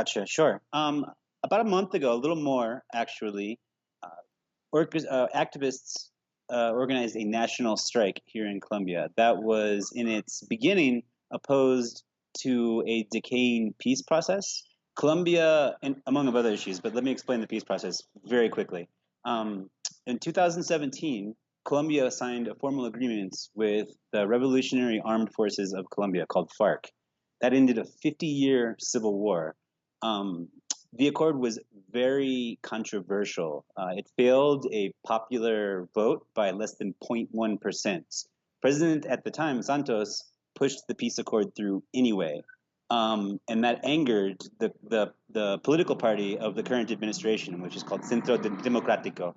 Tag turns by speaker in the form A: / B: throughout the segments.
A: Gotcha. Sure. About a month ago, a little more actually, uh, activists organized a national strike here in Colombia that was, in its beginning, opposed to a decaying peace process. Colombia, and among other issues, but let me explain the peace process very quickly. Um, in 2017, Colombia signed a formal agreement with the Revolutionary Armed Forces of Colombia called FARC. That ended a 50-year civil war. Um, the accord was very controversial. It failed a popular vote by less than 0.1%. President at the time, Santos, pushed the peace accord through anyway. And that angered the political party of the current administration, which is called Centro Democrático.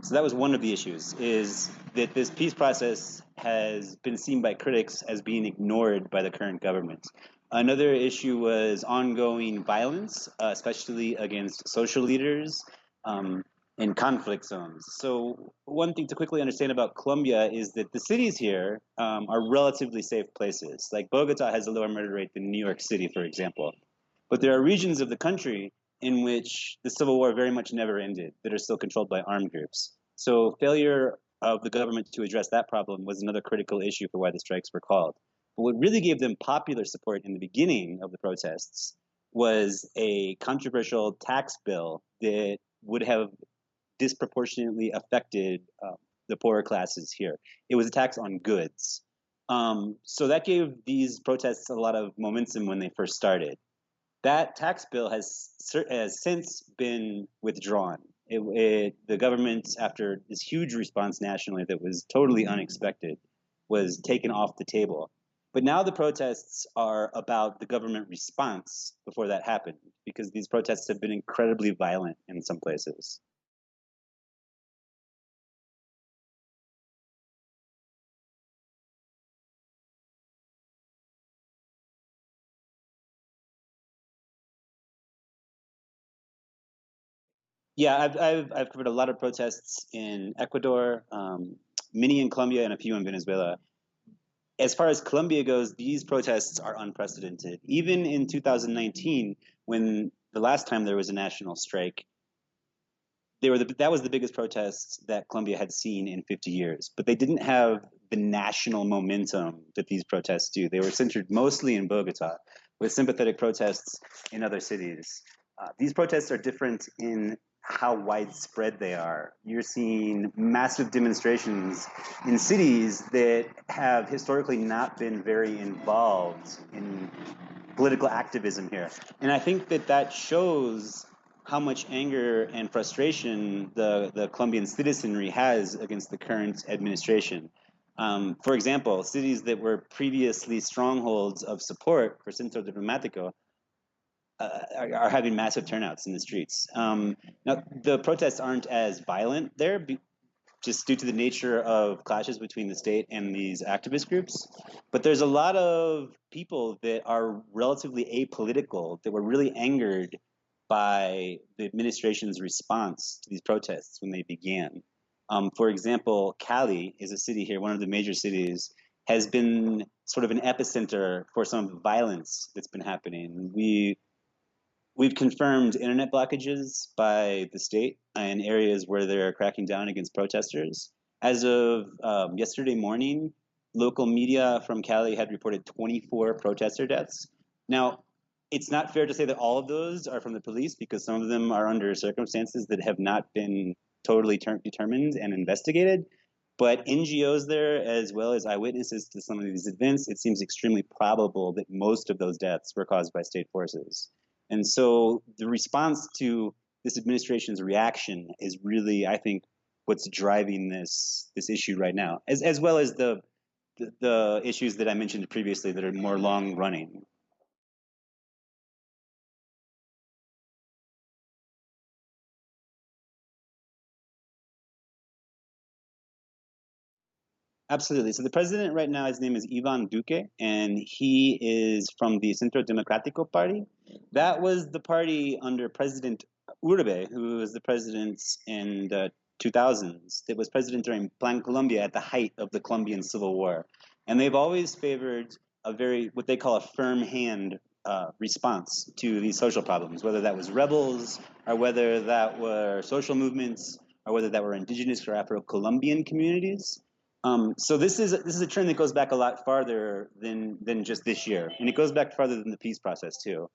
A: So that was one of the issues, is that this peace process has been seen by critics as being ignored by the current government. Another issue was ongoing violence, especially against social leaders in conflict zones. So one thing to quickly understand about Colombia is that the cities here are relatively safe places. Like Bogotá has a lower murder rate than New York City, for example. But there are regions of the country in which the civil war very much never ended, that are still controlled by armed groups. So failure of the government to address that problem was another critical issue for why the strikes were called. But what really gave them popular support in the beginning of the protests was a controversial tax bill that would have disproportionately affected the poorer classes here. It was a tax on goods. So that gave these protests a lot of momentum when they first started. That tax bill has since been withdrawn. The government, after this huge response nationally that was totally unexpected, was taken off the table. But now the protests are about the government response before that happened, because these protests have been incredibly violent in some places. Yeah, I've covered a lot of protests in Ecuador, many in Colombia, and a few in Venezuela. As far as Colombia goes, these protests are unprecedented. Even in 2019, when the last time there was a national strike, that was the biggest protest that Colombia had seen in 50 years. But they didn't have the national momentum that these protests do. They were centered mostly in Bogota, with sympathetic protests in other cities. These protests are different in how widespread they are. You're seeing massive demonstrations in cities that have historically not been very involved in political activism here. And I think that that shows how much anger and frustration the Colombian citizenry has against the current administration. For example, cities that were previously strongholds of support for Centro Diplomático are having massive turnouts in the streets. Now, the protests aren't as violent there, just due to the nature of clashes between the state and these activist groups. But there's a lot of people that are relatively apolitical that were really angered by the administration's response to these protests when they began. For example, Cali is a city here, one of the major cities, has been sort of an epicenter for some of the violence that's been happening. We've confirmed internet blockages by the state in areas where they're cracking down against protesters. As of yesterday morning, local media from Cali had reported 24 protester deaths. Now, it's not fair to say that all of those are from the police, because some of them are under circumstances that have not been totally determined and investigated. But NGOs there, as well as eyewitnesses to some of these events, it seems extremely probable that most of those deaths were caused by state forces. And so the response to this administration's reaction is really, I think, what's driving this issue right now, as well as the issues that I mentioned previously that are more long running. Absolutely. So the president right now, his name is Ivan Duque, and he is from the Centro Democrático Party. That was the party under President Uribe, who was the president in the 2000s. That was president during Plan Colombia at the height of the Colombian Civil War. And they've always favored a very, what they call a firm hand response to these social problems, whether that was rebels or whether that were social movements or whether that were indigenous or Afro-Colombian communities. So this is a trend that goes back a lot farther than just this year, and it goes back farther than the peace process too.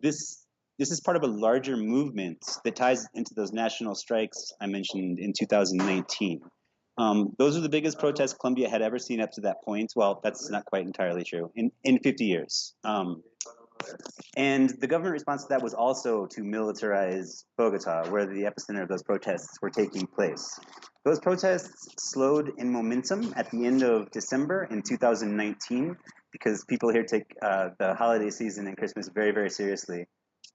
A: This is part of a larger movement that ties into those national strikes I mentioned in 2019. Those are the biggest protests Colombia had ever seen up to that point. Well, that's not quite entirely true. In 50 years. And the government response to that was also to militarize Bogotá, where the epicenter of those protests were taking place. Those protests slowed in momentum at the end of December in 2019 because people here take the holiday season and Christmas very, very seriously.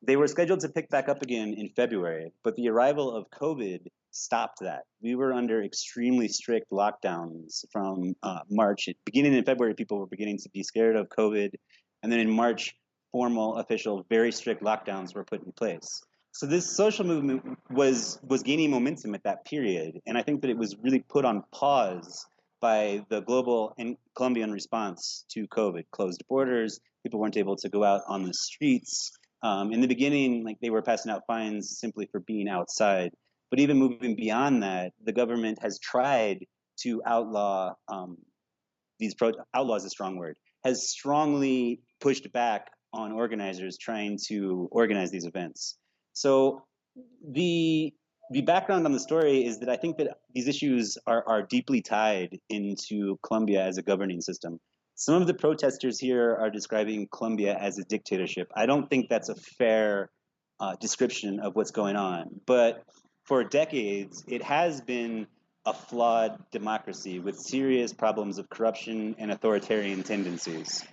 A: They were scheduled to pick back up again in February, but the arrival of COVID stopped that. We were under extremely strict lockdowns from March. Beginning in February, people were beginning to be scared of COVID. And then in March, formal, official, very strict lockdowns were put in place. So this social movement was gaining momentum at that period. And I think that it was really put on pause by the global and Colombian response to COVID. Closed borders, people weren't able to go out on the streets. In the beginning, like they were passing out fines simply for being outside. But even moving beyond that, the government has tried to outlaw outlaw is a strong word, has strongly pushed back on organizers trying to organize these events. So the background on the story is that I think that these issues are deeply tied into Colombia as a governing system. Some of the protesters here are describing Colombia as a dictatorship. I don't think that's a fair description of what's going on. But for decades, it has been a flawed democracy with serious problems of corruption and authoritarian tendencies.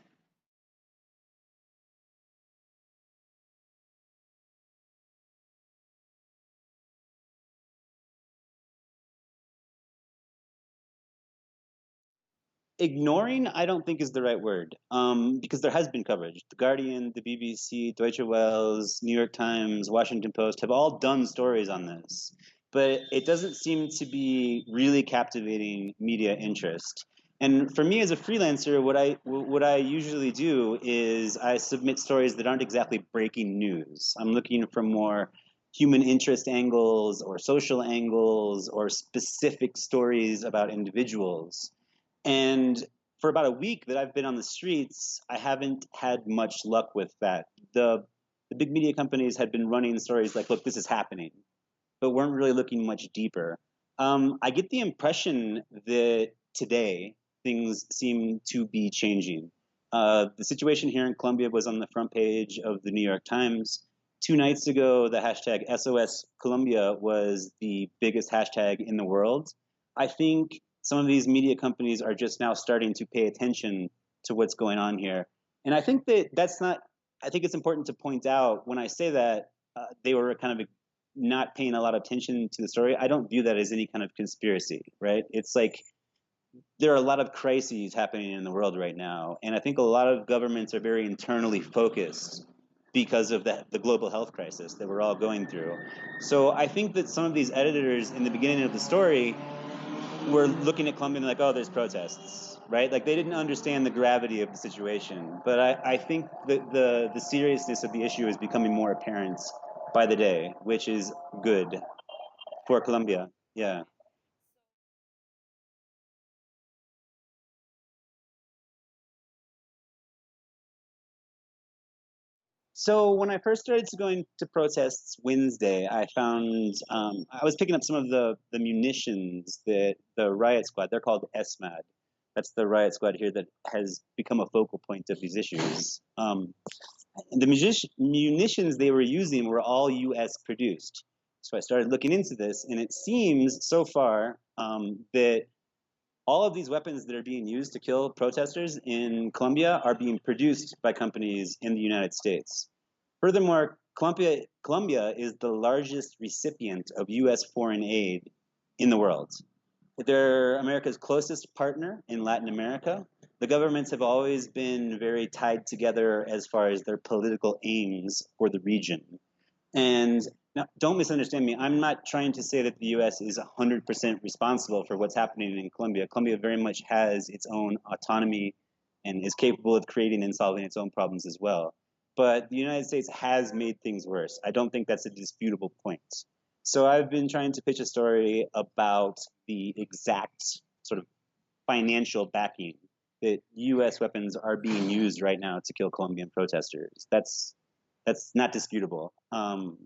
A: Ignoring, I don't think is the right word, because there has been coverage. The Guardian, the BBC, Deutsche Welles, New York Times, Washington Post have all done stories on this, but it doesn't seem to be really captivating media interest. And for me as a freelancer, what I usually do is I submit stories that aren't exactly breaking news. I'm looking for more human interest angles or social angles or specific stories about individuals. And for about a week that I've been on the streets, I haven't had much luck with that. The big media companies had been running stories like, look, this is happening, but weren't really looking much deeper. I get the impression that today things seem to be changing. The situation here in Colombia was on the front page of the New York Times. 2 nights ago, the hashtag SOS Colombia was the biggest hashtag in the world. I think some of these media companies are just now starting to pay attention to what's going on here. And I think that's not, I think it's important to point out when I say that they were kind of not paying a lot of attention to the story. I don't view that as any kind of conspiracy, right? It's like there are a lot of crises happening in the world right now. And I think a lot of governments are very internally focused because of the global health crisis that we're all going through. So I think that some of these editors in the beginning of the story were looking at Colombia and like, oh, there's protests, right? Like they didn't understand the gravity of the situation. But I think that the seriousness of the issue is becoming more apparent by the day, which is good for Colombia. Yeah. So when I first started to going to protests Wednesday, I found I was picking up some of the munitions that the riot squad, they're called SMAD. That's the riot squad here that has become a focal point of these issues. The munitions they were using were all U.S. produced. So I started looking into this, and it seems so far that all of these weapons that are being used to kill protesters in Colombia are being produced by companies in the United States. Furthermore, Colombia is the largest recipient of U.S. foreign aid in the world. They're America's closest partner in Latin America. The governments have always been very tied together as far as their political aims for the region. And now, don't misunderstand me. I'm not trying to say that the U.S. is 100% responsible for what's happening in Colombia. Colombia very much has its own autonomy and is capable of creating and solving its own problems as well. but the United States has made things worse. I don't think that's a disputable point. So I've been trying to pitch a story about the exact sort of financial backing that U.S. weapons are being used right now to kill Colombian protesters. That's not disputable. And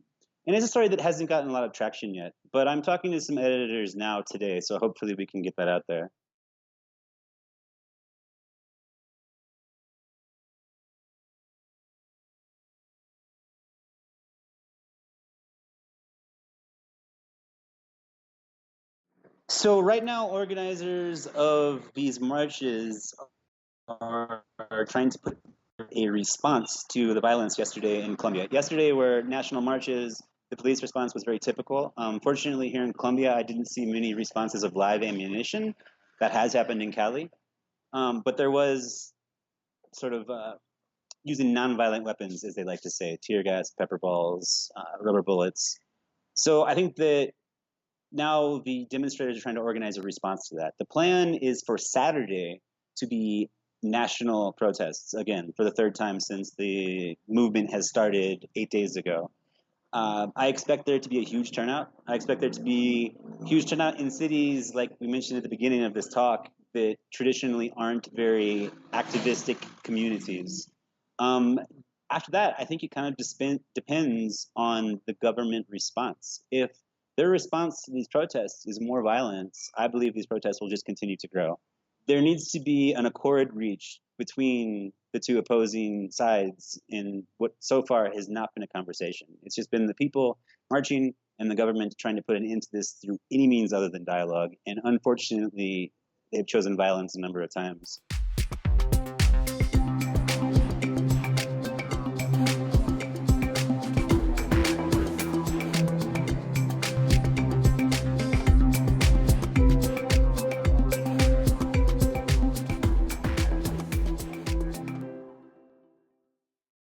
A: it's a story that hasn't gotten a lot of traction yet. But I'm talking to some editors now today, so hopefully we can get that out there. So right now, organizers of these marches are trying to put a response to the violence yesterday in Colombia. Yesterday were national marches. The police response was very typical. Fortunately, here in Colombia, I didn't see many responses of live ammunition. That has happened in Cali. But there was sort of using nonviolent weapons, as they like to say, tear gas, pepper balls, rubber bullets. So I think that now the demonstrators are trying to organize a response to that. The plan is for Saturday to be national protests, again, for the third time since the movement has started 8 days ago. I expect there to be a huge turnout. I expect there to be huge turnout in cities, like we mentioned at the beginning of this talk, that traditionally aren't very activistic communities. Um, After that, I think it kind of depends on the government response. If their response to these protests is more violence, I believe these protests will just continue to grow. There needs to be an accord reached between the two opposing sides in what so far has not been a conversation. It's just been the people marching and the government trying to put an end to this through any means other than dialogue. And unfortunately, they've chosen violence a number of times.